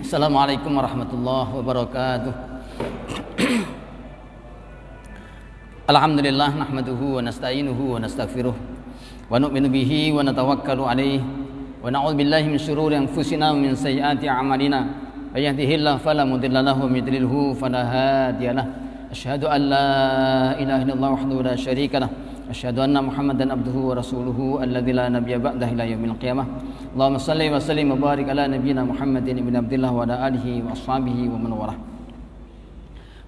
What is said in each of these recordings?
Assalamualaikum warahmatullahi wabarakatuh. Alhamdulillah nahmaduhu wa nasta'inuhu wa nastaghfiruh wa nu'minu bihi wa natawakkalu alaihi wa na'udzu billahi min syururi anfusina wa min sayyiati a'malina may yahdihillahu fala mudilla lahu wa may yudlilhu fala hadiya lahu. Asyhadu an la ilaha illallah wahdahu la syarika lahu. Asyhadu anna Muhammadan abduhu wa rasuluhu alladzi la nabiyya ba'dahu ila yaumil qiyamah. Allahumma shalli wa sallim wa barik ala nabiyyina Muhammadin ibn Abdillah wa ala alihi wa ashabihi wa man walah.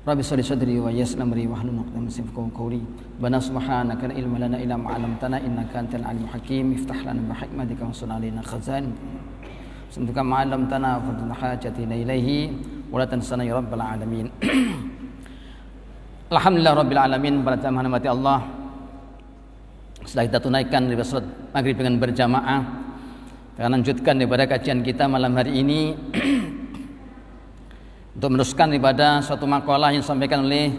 Rabbi shrah sadri wa yassir amri wahlul 'uqdatam min lisani yafqahu qawli. Rabbana subhanaka la ilma lana illa ma 'allamtana innaka antal alimul hakim. Iftah lana bi hikmatika wa sun alaina khazan. Suntuka ma 'allamtana wa fadna hajatina ilaihi wa la tansana ya rabbal alamin. Alhamdulillah rabbil alamin. Pada jamaah mati Allah, setelah kita tunaikan ibadah salat maghrib dengan berjamaah, kita lanjutkan daripada kajian kita malam hari ini untuk meneruskan daripada suatu makalah yang disampaikan oleh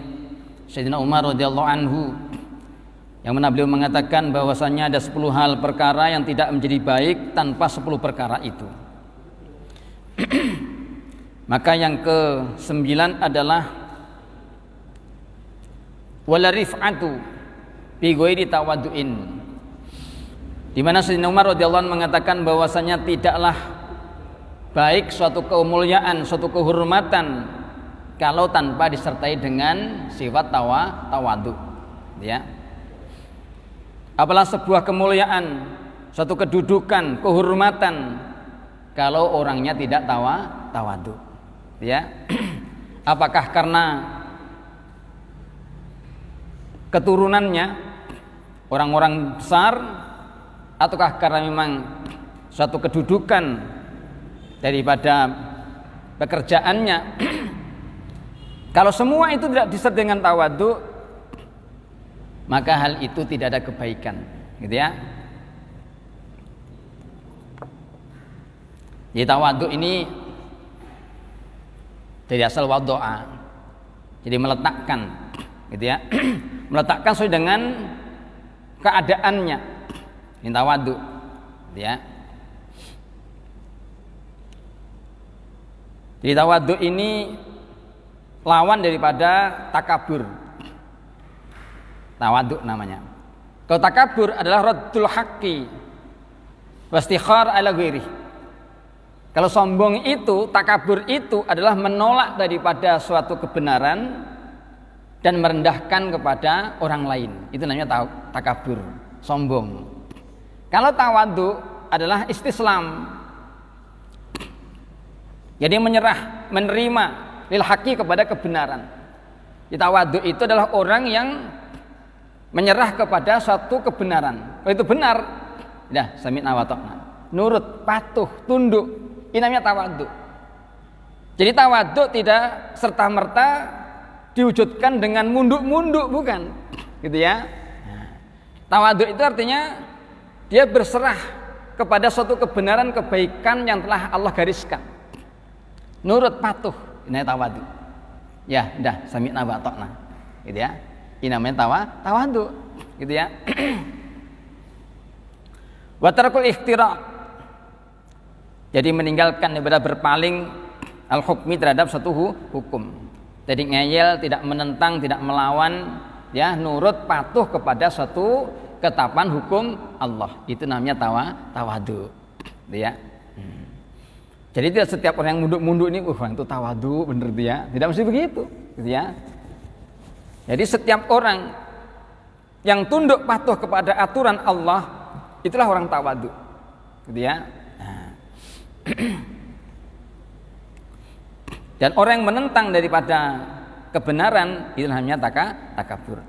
Sayyidina Umar radhiyallahu anhu, yang mana beliau mengatakan bahwasanya ada 10 hal perkara yang tidak menjadi baik tanpa 10 perkara itu. Maka yang ke-9 adalah wala rif'atu bi ghairi tawaddu'in, di mana Sayyidina Umar radhiyallahu anhu mengatakan bahwasanya tidaklah baik suatu kemuliaan, suatu kehormatan kalau tanpa disertai dengan sifat tawadhu, ya. Apalah sebuah kemuliaan, suatu kedudukan, kehormatan kalau orangnya tidak tawadhu, ya. Apakah karena keturunannya orang-orang besar, ataukah karena memang suatu kedudukan daripada pekerjaannya? Kalau semua itu tidak disertai dengan tawadhu, maka hal itu tidak ada kebaikan, gitu ya. Jadi tawadhu ini dari asal wadoa, jadi meletakkan, gitu ya. Meletakkan sesuai dengan keadaannya, ini tawadhu, gitu ya. Jadi tawadhu ini lawan daripada takabur. Tawadhu namanya. Kalau takabur adalah raddul haqqi wastikhar ala ghairi. Kalau sombong itu, takabur itu adalah menolak daripada suatu kebenaran dan merendahkan kepada orang lain. Itu namanya takabur, sombong. Kalau tawadhu adalah istislam, jadi menyerah, menerima lil haqqi kepada kebenaran. Tawadhu itu adalah orang yang menyerah kepada suatu kebenaran. Kalau itu benar, dah sami'na wa ta'na, nurut, patuh, tunduk. Ini namanya tawadhu. Jadi tawadhu tidak serta-merta diwujudkan dengan munduk-munduk, bukan, gitu ya. Tawadhu itu artinya dia berserah kepada suatu kebenaran, kebaikan yang telah Allah gariskan. Nurut, patuh, ini tawadhu. Ya, dah sami'na wa ta'na, gitu ya. Ini namanya tawadhu, gitu ya. Wa tarkul ihtiraq, jadi meninggalkan daripada berpaling al-hukmi terhadap suatu hukum. Jadi ngeyel, tidak menentang, tidak melawan, ya, nurut, patuh kepada suatu ketetapan hukum Allah. Itu namanya tawadhu, gitu ya. Jadi tidak setiap orang yang munduk-munduk ini, itu tawadhu, bener dia. Tidak mesti begitu, gitu ya. Jadi setiap orang yang tunduk patuh kepada aturan Allah, itulah orang tawadhu, gitu ya. Dan orang yang menentang daripada kebenaran, itu namanya takabur.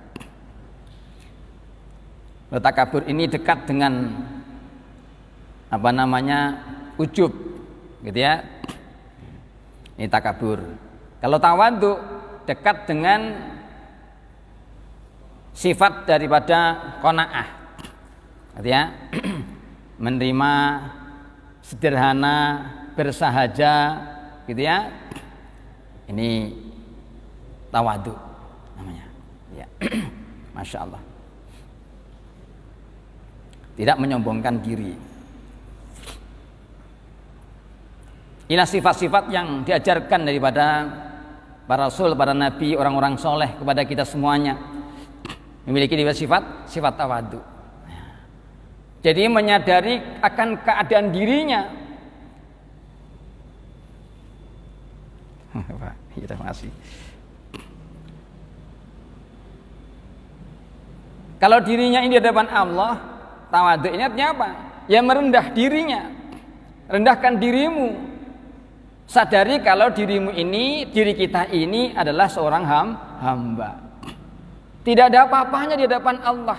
Takabur ini dekat dengan ujub, gitu ya. Ini takabur. Kalau tawadhu dekat dengan sifat daripada qanaah, gitu ya. Menerima, sederhana, bersahaja, gitu ya. Ini tawadhu namanya, ya. Masya Allah. Tidak menyombongkan diri. Inilah sifat-sifat yang diajarkan daripada para rasul, para nabi, orang-orang soleh kepada kita semuanya. Memiliki sifat tawadhu. Jadi menyadari akan keadaan dirinya. Terima kasih. Kalau dirinya ini di hadapan Allah, tawadhu ini artinya apa? Ya merendah dirinya. Rendahkan dirimu. Sadari kalau dirimu ini, diri kita ini adalah seorang hamba. Tidak ada apa-apanya di hadapan Allah.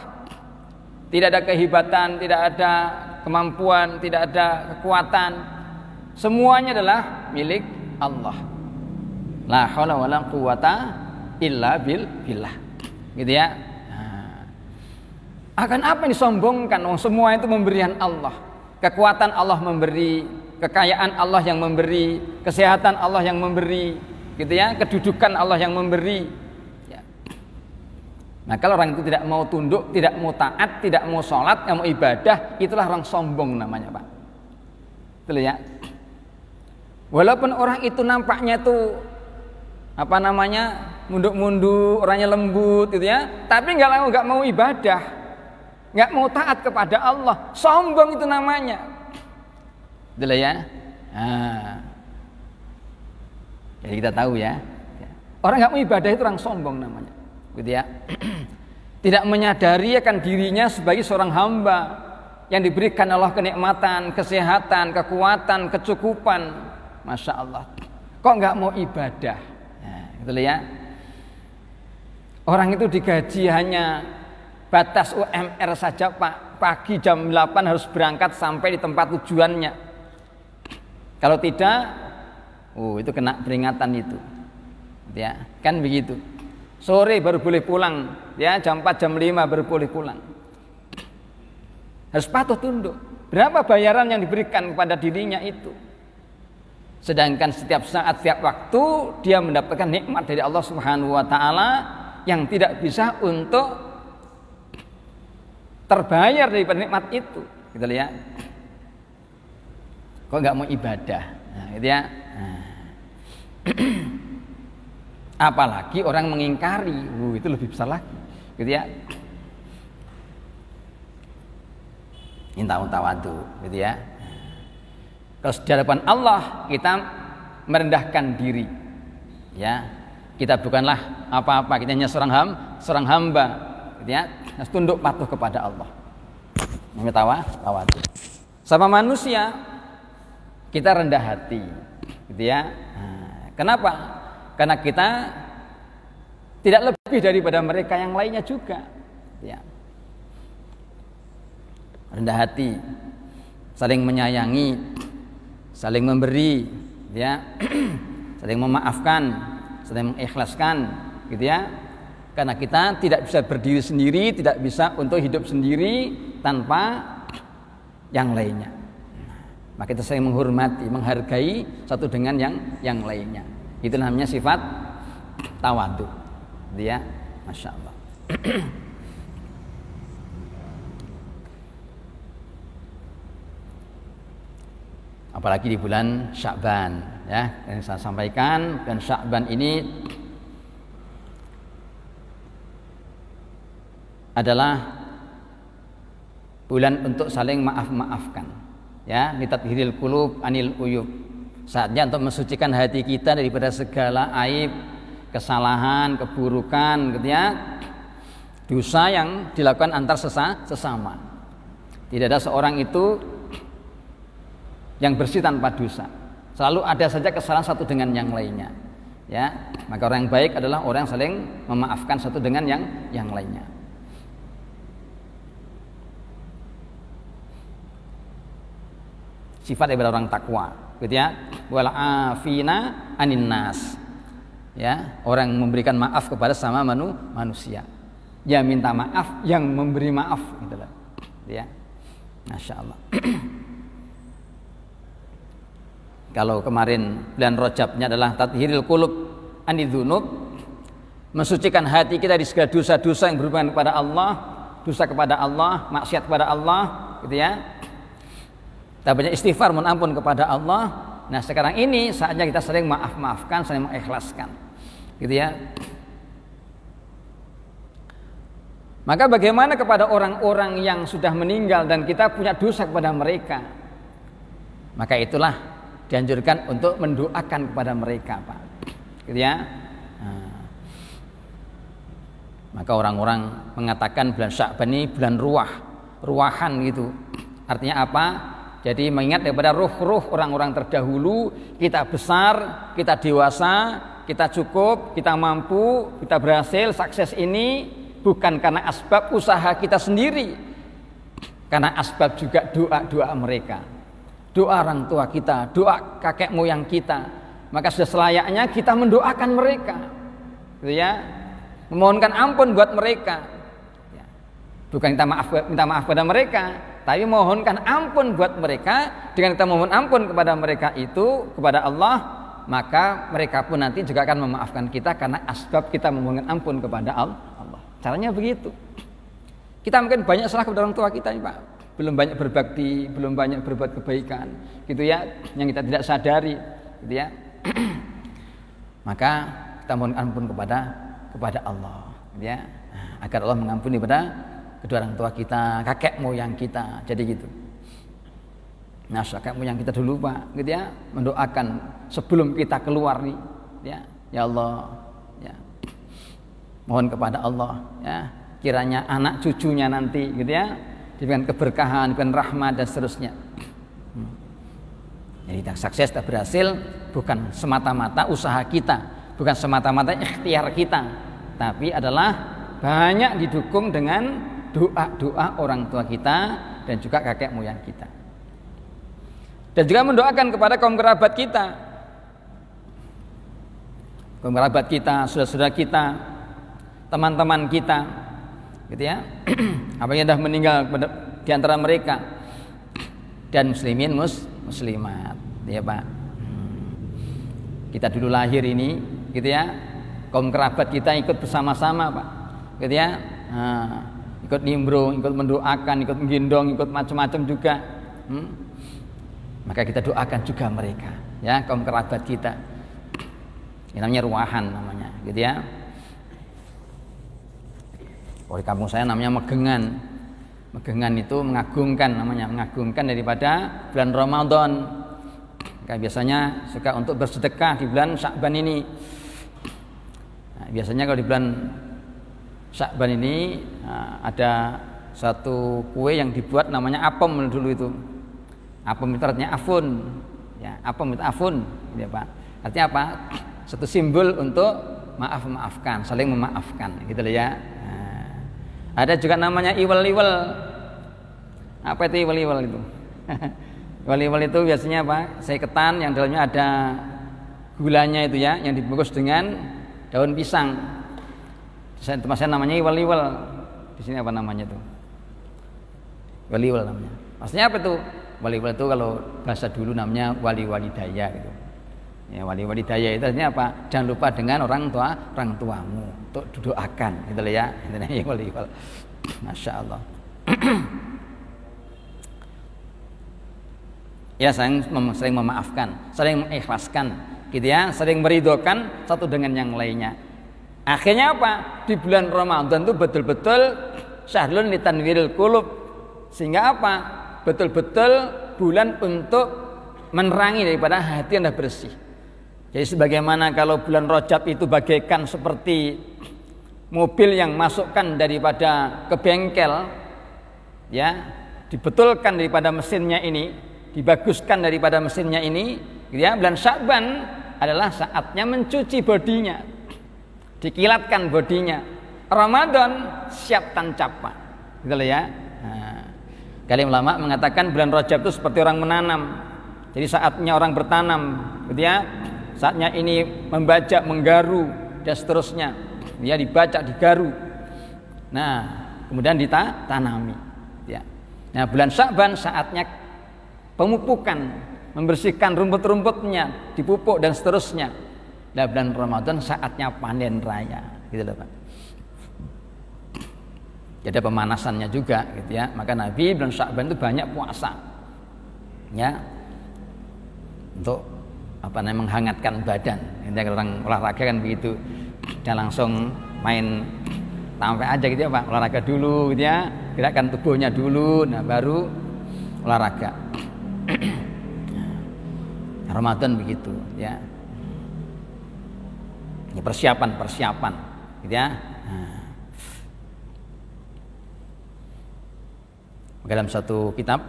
Tidak ada kehebatan, tidak ada kemampuan, tidak ada kekuatan. Semuanya adalah milik Allah. La haula wala quwata illa billah. Gitu ya. Akan apa yang disombongkan? Semua itu pemberian Allah. Kekuatan Allah memberi, kekayaan Allah yang memberi, kesehatan Allah yang memberi, gitu ya, kedudukan Allah yang memberi. Ya. Nah, kalau orang itu tidak mau tunduk, tidak mau taat, tidak mau sholat, tidak mau ibadah, itulah orang sombong namanya, Pak. Betul ya? Walaupun orang itu nampaknya tuh munduk-munduk, orangnya lembut, gitu ya, tapi nggak mau ibadah. Nggak mau taat kepada Allah, sombong itu namanya. Betul ya? Jadi kita tahu ya, orang nggak mau ibadah itu orang sombong namanya, gitu ya. Tidak menyadari akan dirinya sebagai seorang hamba yang diberikan Allah kenikmatan, kesehatan, kekuatan, kecukupan, masya Allah. Kok nggak mau ibadah? Gitu ya. Orang itu digaji hanya batas UMR saja, Pak. Pagi jam 8 harus berangkat sampai di tempat tujuannya. Kalau tidak, itu kena peringatan itu. Ya, kan begitu. Sore baru boleh pulang, ya, jam 4 jam 5 baru boleh pulang. Harus patuh tunduk. Berapa bayaran yang diberikan kepada dirinya itu? Sedangkan setiap saat, setiap waktu dia mendapatkan nikmat dari Allah Subhanahu wa taala yang tidak bisa untuk terbayar daripada nikmat itu, gitu ya. Kok nggak mau ibadah, gitu ya. Apalagi orang mengingkari, itu lebih besar lagi, gitu ya. Ini tawadhu, gitu ya. Kalau di hadapan Allah kita merendahkan diri, ya. Kita bukanlah apa-apa, kita hanya seorang hamba, gitu ya. Harus tunduk patuh kepada Allah. Namanya tawadhu. Sama manusia kita rendah hati, gitu ya. Kenapa? Karena kita tidak lebih daripada mereka yang lainnya juga, ya. Rendah hati, saling menyayangi, saling memberi, ya. Saling memaafkan, saling mengikhlaskan, gitu ya. Karena kita tidak bisa berdiri sendiri, tidak bisa untuk hidup sendiri tanpa yang lainnya. Maka kita saling menghormati, menghargai satu dengan yang lainnya. Itu namanya sifat tawadhu. Dia, masya Allah. Apalagi di bulan Sya'ban, ya, yang saya sampaikan, dan Sya'ban ini adalah bulan untuk saling maaf-maafkan, ya, litathhiril qulub anil uyub. Saatnya untuk mensucikan hati kita daripada segala aib, kesalahan, keburukan, gitu ya, dosa yang dilakukan antar sesama. Tidak ada seorang itu yang bersih tanpa dosa. Selalu ada saja kesalahan satu dengan yang lainnya, ya. Maka orang yang baik adalah orang yang saling memaafkan satu dengan yang lainnya. Sifat daripada orang takwa, gitu ya. Wal afina anin nas, ya, orang memberikan maaf kepada sama manusia. Ya, minta maaf yang memberi maaf, gitu lah, ya. Masya Allah. Kalau kemarin bulan Rajabnya adalah tathhiril qulub anidzunub, mensucikan hati kita di segala dosa-dosa yang berhubungan kepada Allah, dosa kepada Allah, maksiat kepada Allah, gitu ya. Kita banyak istighfar, mohon ampun kepada Allah. Nah, sekarang ini saatnya kita sering maafkan, saling mengikhlaskan. Gitu ya. Maka bagaimana kepada orang-orang yang sudah meninggal dan kita punya dosa kepada mereka? Maka itulah dianjurkan untuk mendoakan kepada mereka, Pak. Gitu ya. Maka orang-orang mengatakan bulan Sya'ban ini bulan ruahan gitu. Artinya apa? Jadi mengingat daripada ruh-ruh orang-orang terdahulu, kita besar, kita dewasa, kita cukup, kita mampu, kita berhasil, sukses ini bukan karena asbab usaha kita sendiri, karena asbab juga doa-doa mereka, doa orang tua kita, doa kakek moyang kita. Maka sudah selayaknya kita mendoakan mereka, gitu ya, memohonkan ampun buat mereka. Bukan kita minta maaf pada mereka, tapi mohonkan ampun buat mereka. Dengan kita mohon ampun kepada mereka itu, kepada Allah, maka mereka pun nanti juga akan memaafkan kita karena asbab kita memohon ampun kepada Allah. Caranya begitu. Kita mungkin banyak salah kepada orang tua kita nih, Pak. Belum banyak berbakti, belum banyak berbuat kebaikan, gitu ya, yang kita tidak sadari, gitu ya. Maka kita mohon ampun kepada Allah, gitu ya, agar Allah mengampuni pada kedua orang tua kita, kakek moyang kita. Jadi gitu. Nah, kakek moyang kita dulu, Pak, gitu ya, mendoakan sebelum kita keluar nih, ya Allah, ya, mohon kepada Allah, ya, kiranya anak cucunya nanti, gitu ya, diberikan keberkahan, diberikan rahmat dan seterusnya. Jadi kita sukses, kita berhasil bukan semata-mata usaha kita, bukan semata-mata ikhtiar kita, tapi adalah banyak didukung dengan doa-doa orang tua kita dan juga kakek moyang kita. Dan juga mendoakan kepada kaum kerabat kita, saudara-saudara kita, teman-teman kita, gitu ya, apa yang sudah meninggal di antara mereka, dan muslimin muslimat, ya Pak. Kita dulu lahir ini, gitu ya, kaum kerabat kita ikut bersama-sama, Pak, gitu ya. Ikut nimbrung, ikut mendoakan, ikut menggendong, ikut macam-macam juga. Maka kita doakan juga mereka, ya, kaum kerabat kita. Ini namanya ruahan namanya, gitu ya. Kalau di kampung saya namanya megengan. Megengan itu mengagungkan namanya, mengagungkan daripada bulan Ramadan. Maka biasanya suka untuk bersedekah di bulan Sya'ban ini. Nah, biasanya kalau di bulan Sya'ban ini ada satu kue yang dibuat namanya apem dulu itu. Apem itu artinya afun, ya, apem itu afun, ya Pak. Artinya apa? Satu simbol untuk maafkan, saling memaafkan, gitu loh ya. Nah, ada juga namanya iwel-iwel. Apa itu iwel-iwel itu? Iwel-iwel itu biasanya apa? Saiketan yang dalamnya ada gulanya itu ya, yang dibungkus dengan daun pisang. Tempat saya namanya iwel-iwel. Di sini apa namanya itu? Iwel-iwel namanya. Maksudnya apa itu? Iwel-iwel itu kalau bahasa dulu namanya wali-wali daya gitu. Ya, wali-wali daya itu artinya apa? Jangan lupa dengan orang tuamu untuk doakan, gitu loh ya. Itu namanya iwel-iwel. Masya Allah. Ya, sering memaafkan, saling mengikhlaskan, gitu ya, saling meridhokan satu dengan yang lainnya. Akhirnya apa? Di bulan Ramadan itu betul-betul syahrul litanwiril qulub. Sehingga apa? Betul-betul bulan untuk menerangi daripada hati yang sudah bersih. Jadi sebagaimana kalau bulan Rajab itu bagaikan seperti mobil yang masukkan daripada ke bengkel, ya, dibetulkan daripada mesinnya ini, dibaguskan daripada mesinnya ini, ya, bulan Sya'ban adalah saatnya mencuci bodinya, dikilatkan bodinya. Ramadan siap tancap, Pak, gitu loh ya. Nah, kali ulama mengatakan bulan Rajab itu seperti orang menanam. Jadi saatnya orang bertanam, gitu ya. Saatnya ini membajak, menggaru dan seterusnya. Ya, dibajak, digaru. Nah, kemudian ditanami, ya. Nah, bulan Sya'ban saatnya pemupukan, membersihkan rumput-rumputnya, dipupuk dan seterusnya. Nah, bulan Ramadan saatnya panen raya, gitu loh Pak. Jadi ada pemanasannya juga, gitu ya. Maka Nabi bulan Sya'ban itu banyak puasa, ya, untuk menghangatkan badan. Intinya orang olahraga kan begitu, jangan langsung main sampai aja gitu ya Pak, olahraga dulu gitu ya, gerakan tubuhnya dulu, nah baru olahraga. Ramadan begitu ya. Ini persiapan gitu ya. Dalam satu kitab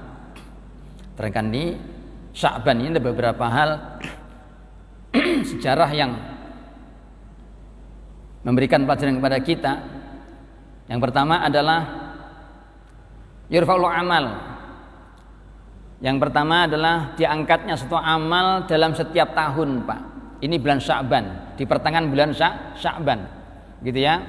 terangkan di Sya'ban ini ada beberapa hal sejarah yang memberikan pelajaran kepada kita. Yang pertama adalah yurfa'ul amal. Yang pertama adalah diangkatnya suatu amal dalam setiap tahun, Pak. Ini bulan Sya'ban, di pertengahan bulan Sya'ban, gitu ya.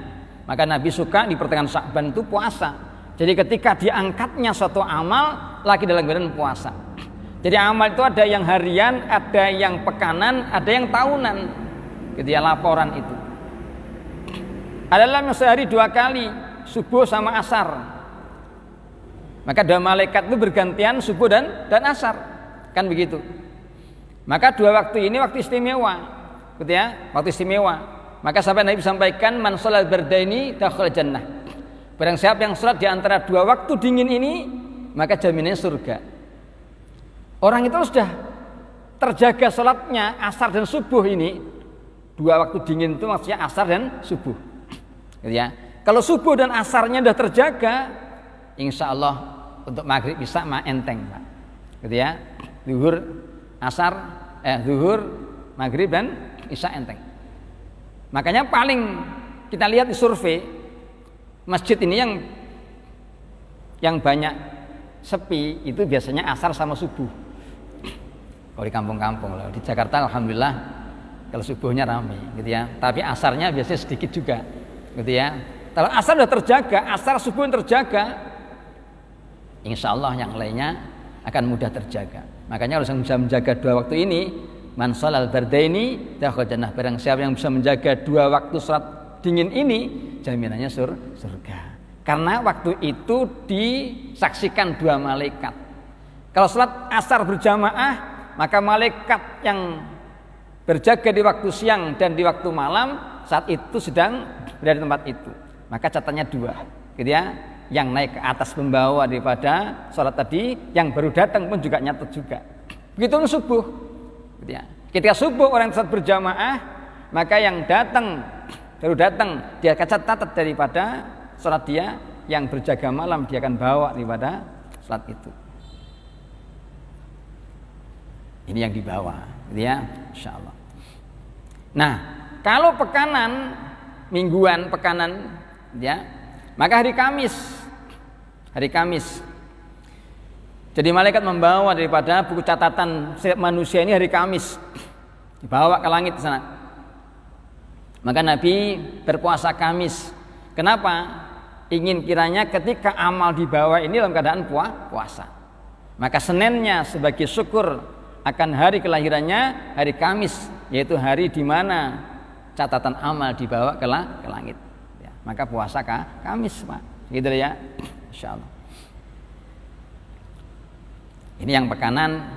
Maka Nabi suka di pertengahan Sya'ban itu puasa. Jadi ketika diangkatnya suatu amal lagi dalam bulan puasa. Jadi amal itu ada yang harian, ada yang pekanan, ada yang tahunan, gitu ya, laporan itu. Adalah sehari 2 kali, subuh sama asar. Maka 2 malaikat itu bergantian subuh dan asar, kan begitu. Maka 2 waktu ini waktu istimewa, gitu ya, waktu istimewa. Maka sampai Nabi sampaikan man sholal bardaini dakhal jannah. Barang siapa yang sholat di antara 2 waktu dingin ini, maka jaminannya surga. Orang itu sudah terjaga sholatnya asar dan subuh ini. 2 waktu dingin itu maksudnya asar dan subuh, gitu ya. Kalau subuh dan asarnya sudah terjaga, insya Allah untuk maghrib bisa enteng, Pak, gitu ya. Zuhur, asar, zuhur, maghrib dan isya enteng. Makanya paling kita lihat di survei masjid ini yang banyak sepi itu biasanya asar sama subuh. Kalau di kampung-kampung, di Jakarta alhamdulillah kalau subuhnya ramai, gitu ya. Tapi asarnya biasanya sedikit juga, gitu ya. Kalau asar sudah terjaga, asar subuh terjaga, insya Allah yang lainnya akan mudah terjaga. Makanya harus bisa menjaga 2 waktu ini. Man sholal bardaini dakhal jannah. Barang siapa yang bisa menjaga 2 waktu sholat dingin ini, jaminannya surga. Karena waktu itu disaksikan 2 malaikat. Kalau sholat asar berjamaah, maka malaikat yang berjaga di waktu siang dan di waktu malam saat itu sedang berada di tempat itu. Maka catatannya 2, gitu ya. Yang naik ke atas membawa daripada sholat tadi, yang baru datang pun juga nyatet juga. Begitu subuh, gitu ya. Ketika subuh orang sholat berjamaah, maka yang baru datang dia catat daripada sholat dia, yang berjaga malam dia akan bawa daripada sholat itu. Ini yang dibawa, gitu ya, insya Allah. Nah, kalau pekanan mingguan, ya, maka hari Kamis. Jadi malaikat membawa daripada buku catatan setiap manusia ini hari Kamis, dibawa ke langit sana. Maka Nabi berpuasa Kamis. Kenapa? Ingin kiranya ketika amal dibawa ini dalam keadaan puasa. Maka Seninnya sebagai syukur akan hari kelahirannya hari Kamis, yaitu hari di mana catatan amal dibawa ke langit. Ya, maka puasa Kamis, Pak. Gitu ya. Insyaallah. Ini yang pekanan,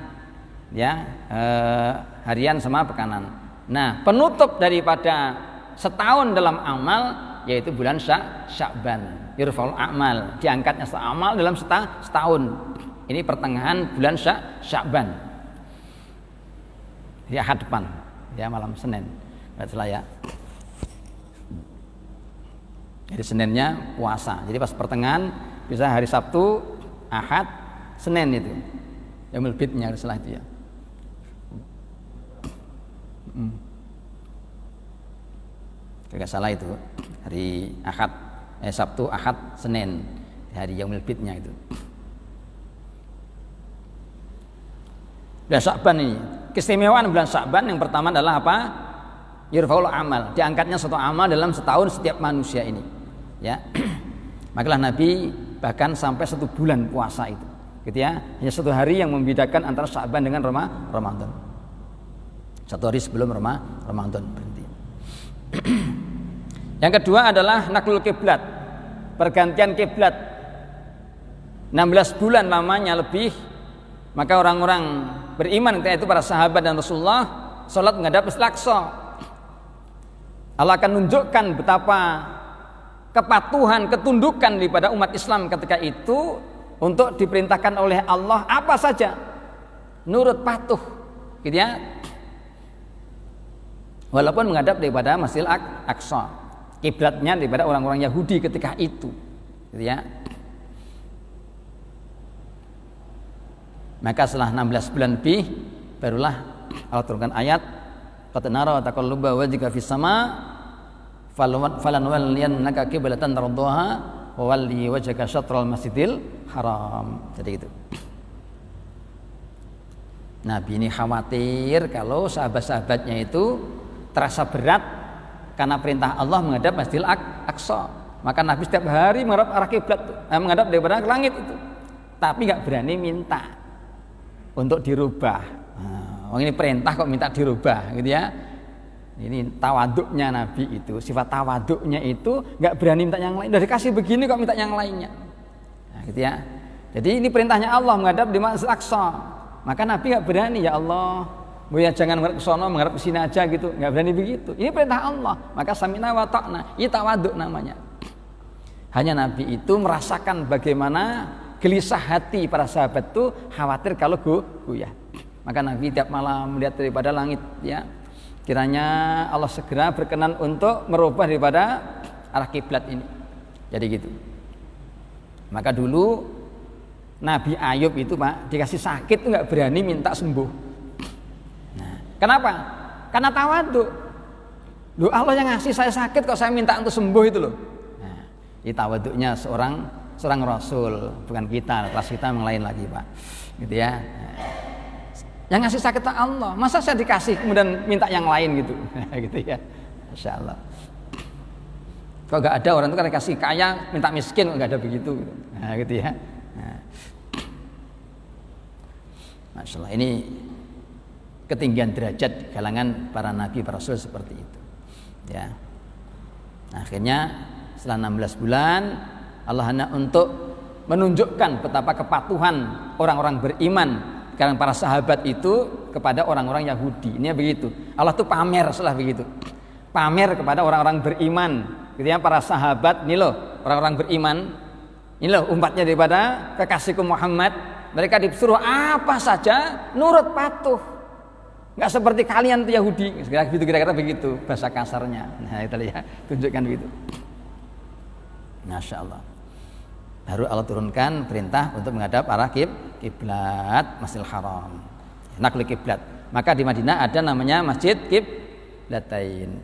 ya, harian sama pekanan. Nah, penutup daripada setahun dalam amal yaitu bulan Sya'ban. Yurfa'ul a'mal, diangkatnya amal dalam setahun. Ini pertengahan bulan Sya'ban. Di ahad depan, ya, malam Senin. Baiklah ya. Jadi Seninnya puasa. Jadi pas pertengahan bisa hari Sabtu, Ahad, Senin itu. Yaumul Bidnya setelah itu ya. Tidak salah itu hari Ahad, Sabtu, Ahad, Senin, hari Yaumul Bidnya itu. Bulan Sya'ban ini, keistimewaan bulan Sya'ban yang pertama adalah apa? Yurfa'ul amal, diangkatnya suatu amal dalam setahun setiap manusia ini, ya. Makalah Nabi bahkan sampai 1 bulan puasa itu, gitu ya. Hanya 1 hari yang membedakan antara Sya'ban dengan Ramadan. 1 hari sebelum Ramadan berhenti. Yang kedua adalah naklul kiblat, pergantian kiblat. 16 bulan lamanya lebih. Maka orang-orang beriman ketika itu para sahabat dan Rasulullah salat menghadap Masjidil Aqsa. Allah akan menunjukkan betapa kepatuhan, ketundukan daripada umat Islam ketika itu untuk diperintahkan oleh Allah apa saja nurut patuh, gitu ya. Walaupun menghadap daripada Masjidil Aqsa, kiblatnya daripada orang-orang Yahudi ketika itu, gitu ya. Maka setelah 16 bulan lebih barulah Allah turunkan ayat qad nara taqalluba wajhika fis sama falanwalliyannaka qiblatan tardaha wa walli wajhaka syatral masjidil haram. Jadi gitu. Nabi ini khawatir kalau sahabat-sahabatnya itu terasa berat karena perintah Allah menghadap Masjidil Aqsa. Maka Nabi setiap hari menghadap arah kiblat, menghadap daripada langit itu. Tapi enggak berani minta untuk dirubah. Ini perintah kok minta dirubah, gitu ya. Ini tawaduknya Nabi itu, sifat tawaduknya itu nggak berani minta yang lain. Udah dikasih begini kok minta yang lainnya, nah, gitu ya. Jadi ini perintahnya Allah menghadap di Masjidil Aqsa. Maka Nabi nggak berani, ya Allah, ya jangan menghadap ke sono, menghadap ke sini aja gitu, nggak berani begitu. Ini perintah Allah, maka samina wa ta'na, ini tawaduk namanya. Hanya Nabi itu merasakan bagaimana gelisah hati para sahabat itu khawatir kalau goyah. Maka Nabi tiap malam melihat daripada langit, ya, kiranya Allah segera berkenan untuk merubah daripada arah kiblat ini. Jadi gitu. Maka dulu Nabi Ayub itu Pak dikasih sakit itu nggak berani minta sembuh. Nah, kenapa? Karena tawaduk. Loh, Allah yang ngasih saya sakit kok saya minta untuk sembuh itu loh. Nah, ini tawaduknya seorang Rasul, bukan kita. Kelas kita yang lain lagi Pak. Gitu ya. Nah, yang ngasih sakit Allah, masa saya dikasih kemudian minta yang lain gitu, gitu ya, Masya Allah. Kok nggak ada orang itu kan dikasih kaya minta miskin, nggak ada begitu, gitu. Nah, gitu ya. Nah. Masya Allah, ini ketinggian derajat di kalangan para nabi, para rasul seperti itu, ya. Nah, akhirnya setelah 16 bulan Allah hanya untuk menunjukkan betapa kepatuhan orang-orang beriman karena para sahabat itu kepada orang-orang Yahudi. Ini begitu. Allah tuh pamer setelah begitu. Pamer kepada orang-orang beriman. Gitu ya, para sahabat, ini loh orang-orang beriman. Ini loh umatnya daripada kekasihku Muhammad. Mereka disuruh apa saja nurut patuh. Enggak seperti kalian tuh Yahudi. Kira-kira begitu bahasa kasarnya. Nah, kita lihat tunjukkan begitu. Masya Allah. Baru Allah turunkan perintah untuk menghadap arah kiblat Masjidil Haram, nakli kiblat. Maka di Madinah ada namanya Masjid Kiblatain.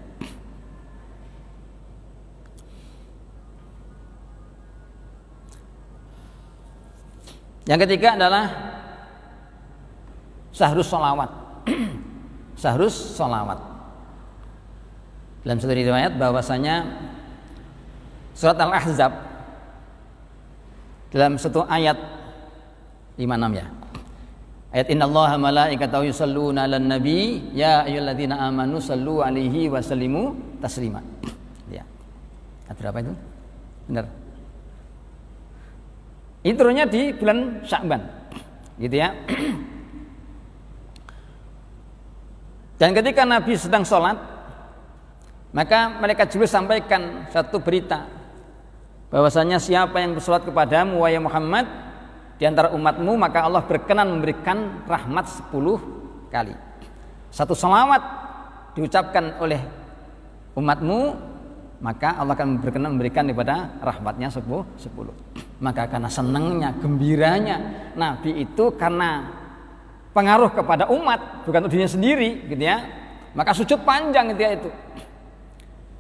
Yang ketiga adalah Syahrus Sholawat. Syahrus Sholawat. Dalam satu riwayat bahwasanya surat Al-Ahzab dalam satu ayat 56 ya. Ayat innallaha malaikatahu yusholluna 'alan nabi ya ayyuhalladzina amanu shallu 'alaihi wa sallimu taslima. Ya. Ayat berapa itu? Benar. Intronya di bulan Sya'ban. Gitu ya. Dan ketika Nabi sedang sholat, maka malaikat Jibril sampaikan satu berita bahwasanya siapa yang bersolat kepadamu wahai Muhammad di antara umatmu, maka Allah berkenan memberikan rahmat 10 kali. Satu salawat diucapkan oleh umatmu, maka Allah akan berkenan memberikan daripada rahmatnya 10. Maka karena senangnya, gembiranya Nabi itu karena pengaruh kepada umat, bukan untuk dirinya sendiri, gitu ya. Maka sujud panjang gitu ya itu.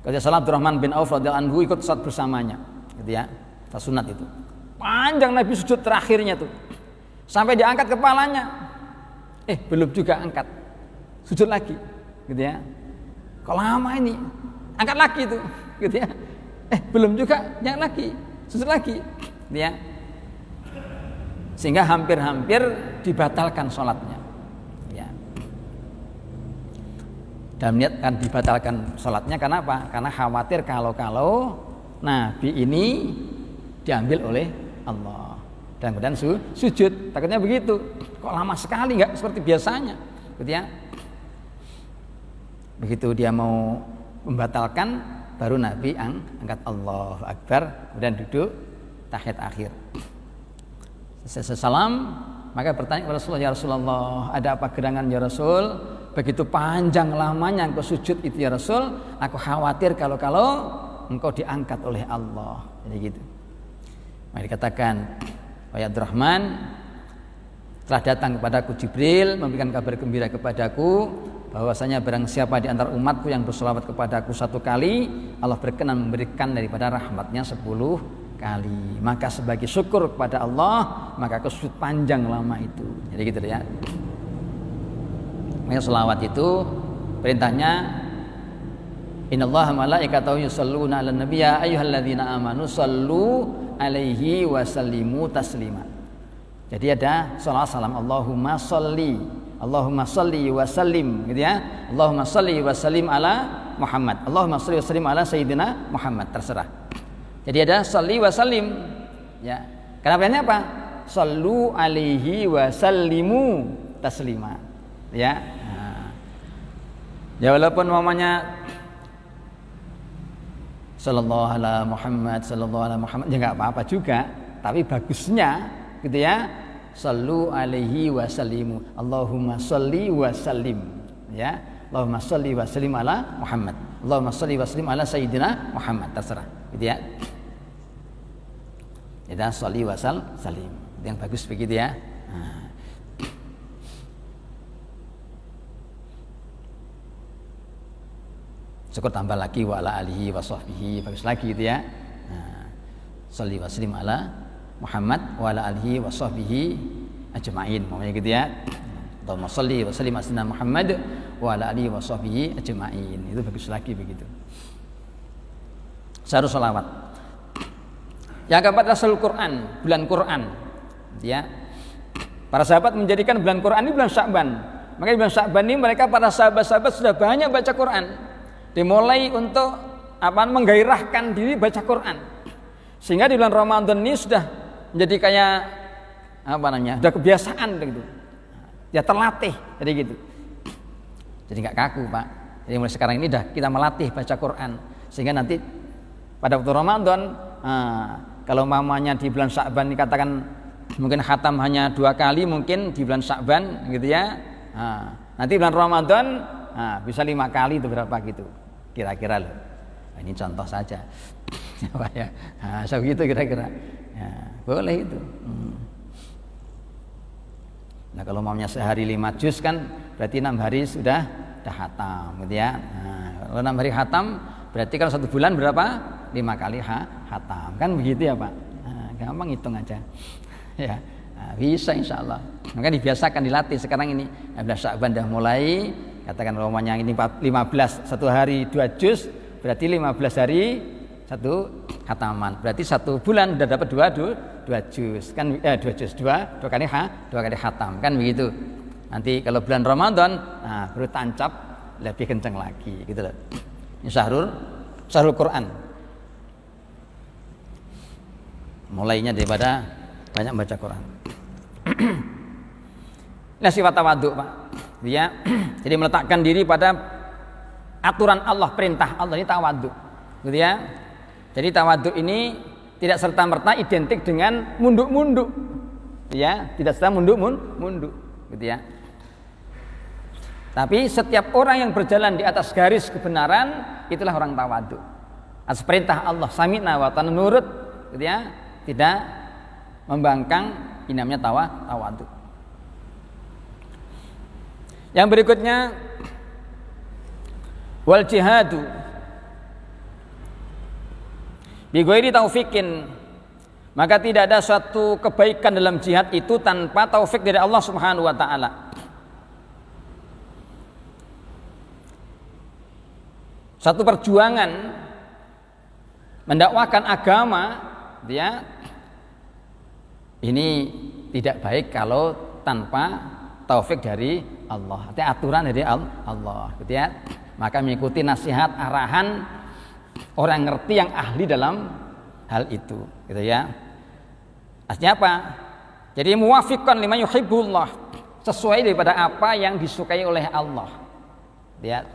Kalau salah Abdurrahman bin Auf radhiyallahu anhu ikut salat bersamanya, gitu ya. Sunat itu. Panjang Nabi sujud terakhirnya tuh. Sampai diangkat kepalanya. Belum juga angkat. Sujud lagi, gitu ya. Kalau lama ini, angkat lagi tuh, gitu ya. Belum juga, jangan lagi, sujud lagi, gitu ya. Sehingga hampir-hampir dibatalkan sholatnya, ya. Dan niat kan dibatalkan sholatnya karena apa? Karena khawatir kalau Nabi ini diambil oleh Allah dan kemudian sujud. Takutnya begitu. Kok lama sekali, nggak seperti biasanya, gitu ya. Begitu dia mau membatalkan, baru Nabi angkat Allahu Akbar, kemudian duduk tahiyat akhir. Selesai salam, maka bertanya kepada Rasulullah, ya Rasulullah, ada apa gerangan ya Rasul? Begitu panjang lamanya engkau sujud itu ya Rasul, aku khawatir kalau engkau diangkat oleh Allah. Jadi gitu. Maka dikatakan, wahai Abdurrahman, telah datang kepadaku Jibril memberikan kabar gembira kepadaku bahwasanya barang siapa di antara umatku yang berselawat kepadaku 1 kali, Allah berkenan memberikan daripada rahmatnya 10 kali. Maka sebagai syukur kepada Allah, maka aku sujud panjang lama itu. Jadi gitu ya. Maka selawat itu perintahnya, innallaha malaikatahu yusholluna 'alan nabiy ya ayyuhalladzina amanu shallu 'alaihi wa sallimu taslima. Jadi ada shalawat salam Allahumma shalli wa sallim gitu ya. Allahumma shalli wa sallim ala Muhammad. Allahumma shalli wa sallim ala sayyidina Muhammad, terserah. Jadi ada shalli wa sallim ya. Kenapa apa? Shallu 'alaihi wa sallimu taslima. Ya. Nah. Ya walaupun namanya sallallahu ala Muhammad ya enggak apa-apa juga, tapi bagusnya gitu ya, sallu alaihi wa sallimu, Allahumma shalli wa sallim ya, Allahumma shalli wa sallim ala Muhammad, Allahumma shalli wa sallim ala sayyidina Muhammad, terserah gitu ya. Kita shalli wa sallim yang bagus begitu ya. Nah. Syukur tambah lagi wa ala alihi wa sahbihi, bagus lagi gitu ya. Nah, sholli wa sallim ala Muhammad wa ala alihi wa sahbihi ajma'in, maknanya gitu ya. Allahumma sholli wa sallim ala Muhammad wa ala alihi wa sahbihi ajma'in. Itu bagus lagi begitu. Syarat sholawat. Yang keempat adalah Quran, bulan Quran. Ya. Para sahabat menjadikan bulan Quran ini bulan Sya'ban. Makanya bulan Sya'ban ini mereka para sahabat-sahabat sudah banyak baca Quran. Dimulai untuk menggairahkan diri baca Quran, sehingga di bulan Ramadan ini sudah menjadi kayak sudah kebiasaan gitu, ya terlatih, jadi gitu, jadi nggak kaku Pak. Jadi mulai sekarang ini dah kita melatih baca Quran, sehingga nanti pada waktu Ramadan, kalau mamanya di bulan Sya'ban dikatakan mungkin khatam hanya 2 kali, mungkin di bulan Sya'ban gitu ya, nanti bulan Ramadan bisa 5 kali itu berapa gitu kira-kira loh. Nah, ini contoh saja ya. Segitu kira-kira ya, boleh itu. Nah kalau maunya sehari 5 juz kan berarti 6 hari sudah khatam gitu ya. Kalau 6 hari khatam berarti kalau 1 bulan berapa? 5 kali khatam kan begitu ya Pak. Gampang hitung aja ya. Bisa insya Allah. Maka dibiasakan, dilatih sekarang ini. 15 Sya'ban dah mulai, katakan romanya ini 15 1 hari 2 juz, berarti 15 hari 1 khataman. Berarti 1 bulan sudah dapat 2 juz kan, 2 juz 2 kali khatam kan begitu. Nanti kalau bulan Ramadan baru tancap lebih kencang lagi gitu loh. Ini syahrul Quran. Mulainya daripada banyak baca Quran. Nah sifat tawadhu Pak ya. Jadi meletakkan diri pada aturan Allah, perintah Allah, ini tawadhu gitu ya. Jadi tawadhu ini tidak serta-merta identik dengan munduk-munduk ya, tidak serta munduk gitu ya. Tapi setiap orang yang berjalan di atas garis kebenaran itulah orang tawadhu. Atas perintah Allah, sami'na wa ta'ana, nurut gitu ya, tidak membangkang. Ini namanya tawadhu. Yang berikutnya wal jihadu bi ghairi taufiqin, maka tidak ada suatu kebaikan dalam jihad itu tanpa taufik dari Allah Subhanahu wa taala. Satu perjuangan mendakwakan agama dia ini tidak baik kalau tanpa taufik dari Allah, artinya aturan dari Allah gitu ya. Maka mengikuti nasihat, arahan orang ngerti yang ahli dalam hal itu gitu ya. Artinya apa? Jadi muwafiqan lima yuhibbullah, sesuai daripada apa yang disukai oleh Allah ya.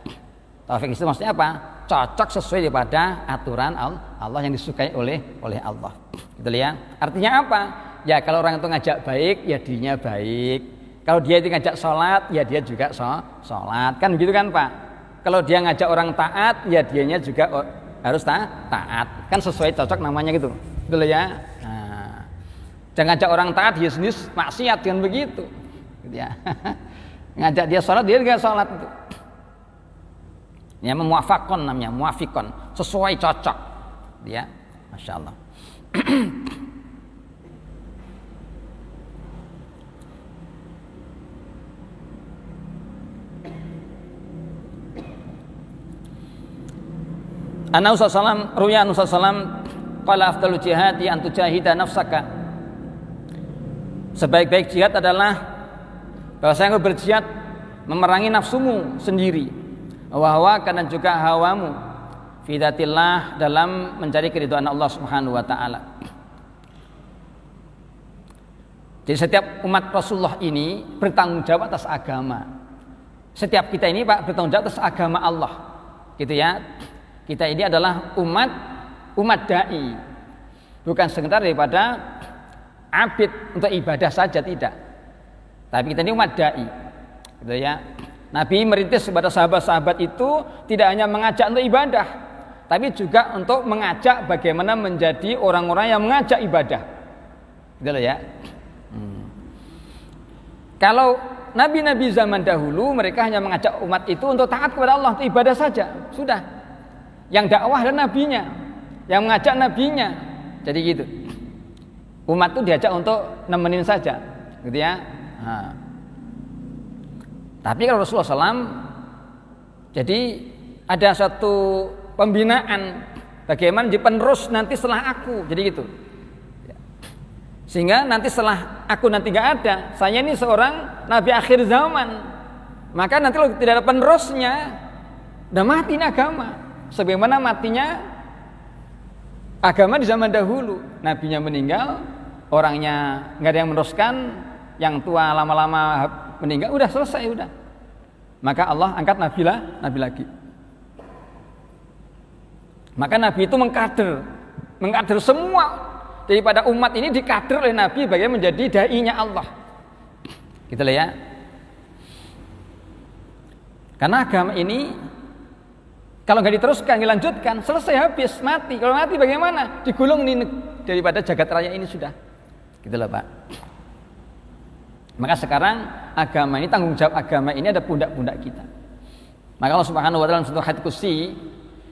Taufik itu maksudnya apa? Cocok sesuai daripada aturan Allah yang disukai oleh Allah. Gitu ya. Artinya apa? Ya kalau orang itu ngajak baik, ya dirinya baik. Kalau dia itu ngajak sholat, ya dia juga sholat. Kan begitu kan Pak? Kalau dia ngajak orang taat, ya dianya juga harus taat. Kan sesuai cocok namanya gitu. Gitu ya. Nah, jangan ngajak orang taat, dia sendiri maksiat kan begitu. Gitu ya. Ngajak dia sholat, dia juga sholat itu. Ya muwafaqon namanya, muwafiqon, sesuai cocok. Ya, Masya Allah. Anna sallam ruya Nabi sallam qala afdalu jihadi an tujahida nafsaka. Sebaik-baik jihad adalah bahwasanya engkau berjihad memerangi nafsumu sendiri, wa karena juga hawamu fi dzatillah dalam mencari keridhaan Allah Subhanahu wa taala. Jadi setiap umat Rasulullah ini bertanggung jawab atas agama. Setiap kita ini Pak bertanggung jawab atas agama Allah. Gitu ya. Kita ini adalah umat dai, bukan sekedar daripada abid untuk ibadah saja, tidak. Tapi kita ini umat dai, gitu ya. Nabi merintis kepada sahabat-sahabat itu tidak hanya mengajak untuk ibadah, tapi juga untuk mengajak bagaimana menjadi orang-orang yang mengajak ibadah, gitu ya. Kalau nabi-nabi zaman dahulu mereka hanya mengajak umat itu untuk taat kepada Allah, untuk ibadah saja, sudah. Yang dakwah adalah nabinya, yang mengajak nabinya. Jadi gitu. Umat itu diajak untuk nemenin saja, gitu ya. Nah. Tapi kalau Rasulullah SAW, jadi ada satu pembinaan bagaimana jadi penerus nanti setelah aku, jadi gitu. Sehingga nanti setelah aku nanti nggak ada, saya ini seorang nabi akhir zaman. Maka nanti kalau tidak ada penerusnya, udah mati ini agama. Sebagaimana matinya agama di zaman dahulu, nabinya meninggal, orangnya nggak ada yang meneruskan, yang tua lama-lama meninggal, udah selesai udah. Maka Allah angkat nabi lagi. Maka nabi itu mengkader semua daripada umat ini dikader oleh nabi bagaimana menjadi dai-nya Allah. Gitu lah ya. Karena agama ini kalau nggak diteruskan, dilanjutkan, selesai habis, mati. Kalau mati bagaimana? Digulung ini daripada jagat raya ini sudah. Gitulah Pak. Maka sekarang agama ini, tanggung jawab agama ini ada pundak-pundak kita. Maka Allah Subhanahu wa taala dalam surat Hadits Qudsi,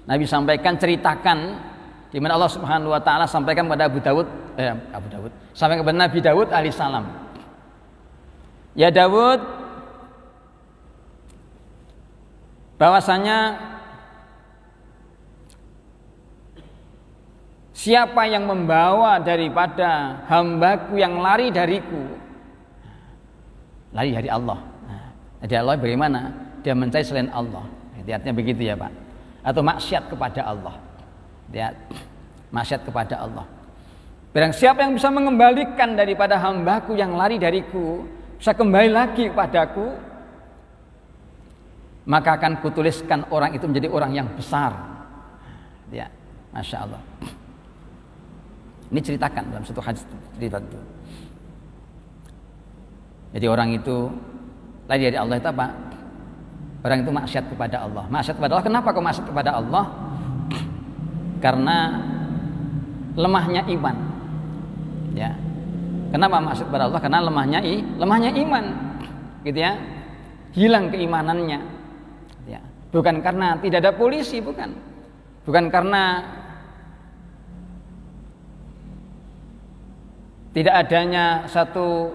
Nabi sampaikan, ceritakan di mana Allah Subhanahu wa taala sampaikan kepada sampaikan kepada Nabi Daud alaihissalam. Ya Daud, bahwasanya siapa yang membawa daripada hambaku yang lari dariku, lari dari Allah. Jadi Allah bagaimana? Dia mencari selain Allah. Jadi artinya begitu ya Pak. Atau maksiat kepada Allah. Dia maksiat kepada Allah. Barang siapa yang bisa mengembalikan daripada hambaku yang lari dariku, bisa kembali lagi kepadaku, maka akan kutuliskan orang itu menjadi orang yang besar. Ya, Masya Allah. Ini ceritakan dalam satu hadis cerita itu. Jadi orang itu lari dari Allah itu apa? Orang itu maksiat kepada Allah. Maksiat kepada Allah. Kenapa kok maksiat kepada Allah? Karena lemahnya iman. Ya. Kenapa maksiat kepada Allah? Karena lemahnya iman. Gitu ya. Hilang keimanannya. Ya. Bukan karena tidak ada polisi, bukan. Bukan karena tidak adanya satu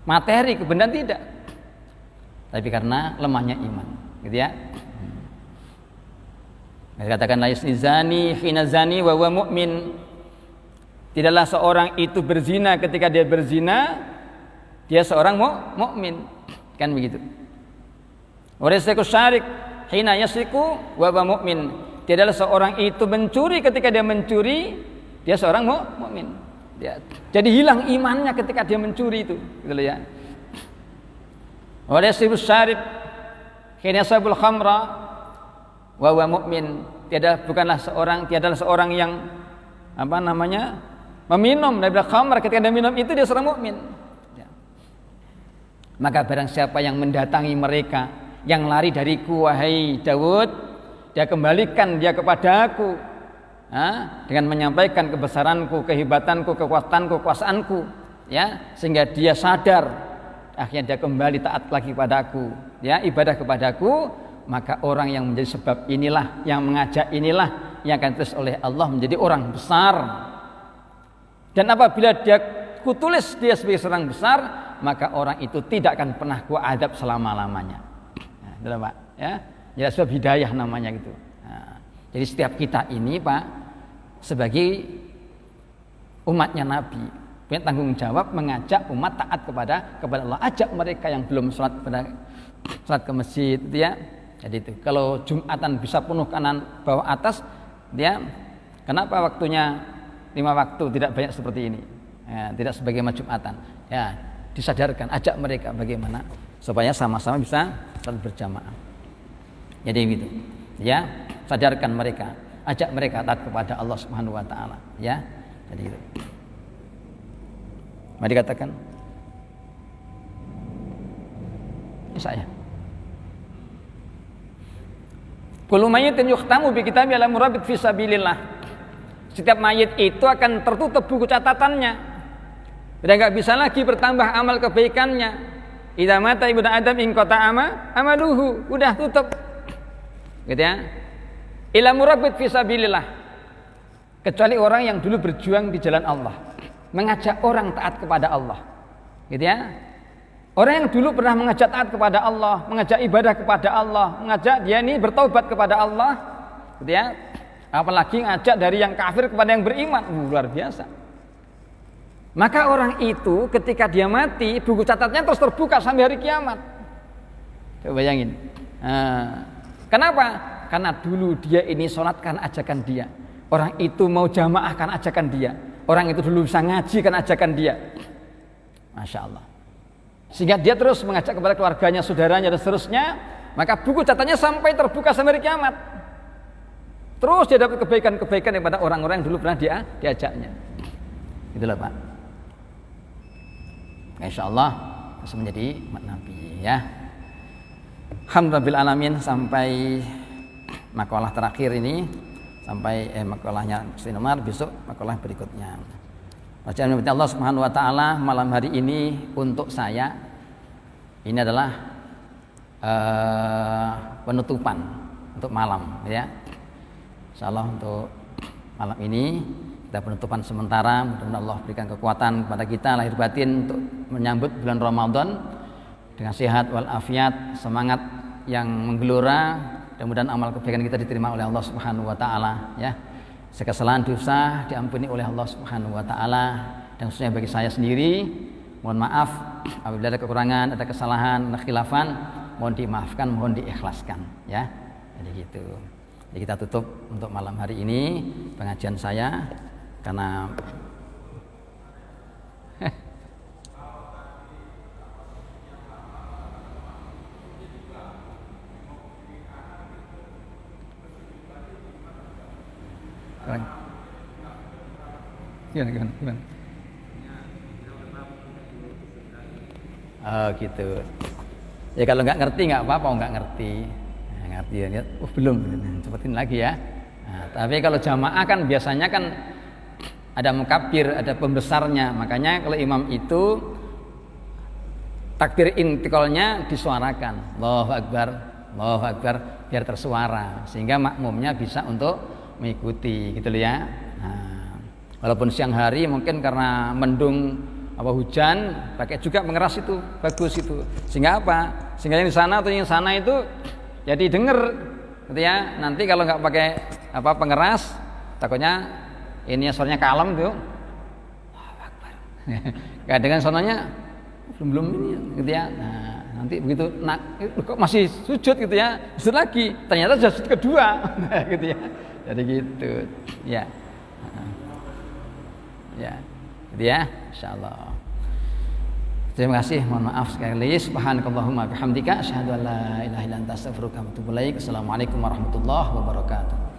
materi kebenaran, tidak, tapi karena lemahnya iman, gitu ya. Dikatakan la yazni zani hina zani wa huwa mu'min. Tidaklah seorang itu berzina ketika dia berzina, dia seorang mukmin, kan begitu. Wa yasriku syarik hina yasriku wa huwa mu'min. Tidaklah seorang itu mencuri ketika dia mencuri, dia seorang mukmin. Ya. Jadi hilang imannya ketika dia mencuri itu, gitu ya. Wa yasriku syarik Hina sabul khamra wa huwa mu'min, tiadalah seorang yang meminum daripada khamr ketika dia minum itu dia seorang mukmin. Ya. Maka barang siapa yang mendatangi mereka, yang lari dariku wahai Daud, dia kembalikan dia kepadaku dengan menyampaikan kebesaranku, kehebatanku, kekuatanku, kekuasaanku, ya, sehingga dia sadar, akhirnya dia kembali taat lagi padaku, ya, ibadah kepadaku. Maka orang yang menjadi sebab inilah, yang mengajak inilah yang akan ditulis oleh Allah menjadi orang besar. Dan apabila kutulis dia sebagai seorang besar, maka orang itu tidak akan pernah kuadab selama-lamanya. Nah, Pak, ya. Ya sebab hidayah namanya gitu. Nah, jadi setiap kita ini, Pak, sebagai umatnya Nabi, punya tanggung jawab mengajak umat taat kepada Allah. Ajak mereka yang belum sholat ke masjid, gitu ya. Jadi itu kalau Jumatan bisa penuh kanan bawah atas, dia kenapa waktunya 5 waktu tidak banyak seperti ini, ya, tidak sebagaimana Jumatan, ya, disadarkan, ajak mereka bagaimana supaya sama-sama bisa salat berjamaah. Jadi gitu, ya, sadarkan mereka, ajak mereka taat kepada Allah Subhanahu wa taala, ya. Jadi gitu. Mari katakan saya kullu mayyitin yukhtamu bi kitabi ala murabit fi sabilillah. Setiap mayit itu akan tertutup buku catatannya. Sudah enggak bisa lagi bertambah amal kebaikannya. Idza mata ibnu adam in qata amaluhu, udah tutup. Gitu ya. Ila murabit fi sabilillah. Kecuali orang yang dulu berjuang di jalan Allah, mengajak orang taat kepada Allah. Gitu ya. Orang yang dulu pernah mengajak taat kepada Allah, mengajak ibadah kepada Allah, mengajak dia ini bertaubat kepada Allah, gitu ya. Apalagi ngajak dari yang kafir kepada yang beriman, luar biasa. Maka orang itu ketika dia mati, buku catatnya terus terbuka sampai hari kiamat. Coba bayangin. Kenapa? Karena dulu dia ini sholat kan ajakan dia. Orang itu mau jamaah kan ajakan dia. Orang itu dulu bisa ngaji kan ajakan dia. Masya Allah. Sehingga dia terus mengajak kepada keluarganya, saudaranya dan seterusnya. Maka buku catatannya sampai terbuka sampai hari kiamat. Terus dia dapat kebaikan-kebaikan daripada orang-orang yang dulu pernah diajaknya. Itulah Pak. Insya Allah bisa menjadi umat Nabi, ya. Alhamdulillah alamin, sampai makalah terakhir ini, sampai makalahnya Ustaz Umar, besok makalah berikutnya. Bacaan Allah Subhanahu wa taala malam hari ini untuk saya ini adalah penutupan untuk malam, ya. Insyaallah untuk malam ini kita penutupan sementara. Mudah-mudahan Allah berikan kekuatan kepada kita lahir batin untuk menyambut bulan Ramadan dengan sehat walafiat, semangat yang menggelora, dan mudah-mudahan amal kebaikan kita diterima oleh Allah Subhanahu wa taala, ya. Kesalahan dosa diampuni oleh Allah Subhanahu wa taala, dan khususnya bagi saya sendiri mohon maaf apabila ada kekurangan, ada kesalahan, ada khilafan, mohon dimaafkan, mohon diikhlaskan, ya. Jadi gitu. Jadi kita tutup untuk malam hari ini pengajian saya karena gimana? Oh gitu. Ya kalau nggak ngerti nggak apa-apa, nggak ngerti. Nah, ngerti ya, lihat, belum, cepetin lagi ya. Nah, tapi kalau jamaah kan biasanya kan ada mukabir, ada pembesarnya. Makanya kalau imam itu takbir intiqalnya disuarakan, Allahu Akbar, biar tersuara sehingga makmumnya bisa untuk mengikuti, gitu loh ya. Nah, walaupun siang hari mungkin karena mendung hujan, pakai juga mengeras itu bagus itu. Sehingga apa? Sehingga yang di sana atau yang sana itu jadi denger, gitu ya. Nanti kalau nggak pakai pengeras, takutnya ini suaranya kalem tuh. Kayak dengan sonanya belum ini, gitu ya. Nah, nanti begitu kok masih sujud gitu ya, sujud lagi. Ternyata sudah sujud kedua, gitu ya. Jadi gitu, ya. Ya, gitu ya, insyaallah. Terima kasih, mohon maaf sekali. Subhanakallahumma bihamdika asyhadu an la ilaha illa anta astaghfiruka wa atubu ilaik. Assalamualaikum warahmatullahi wabarakatuh.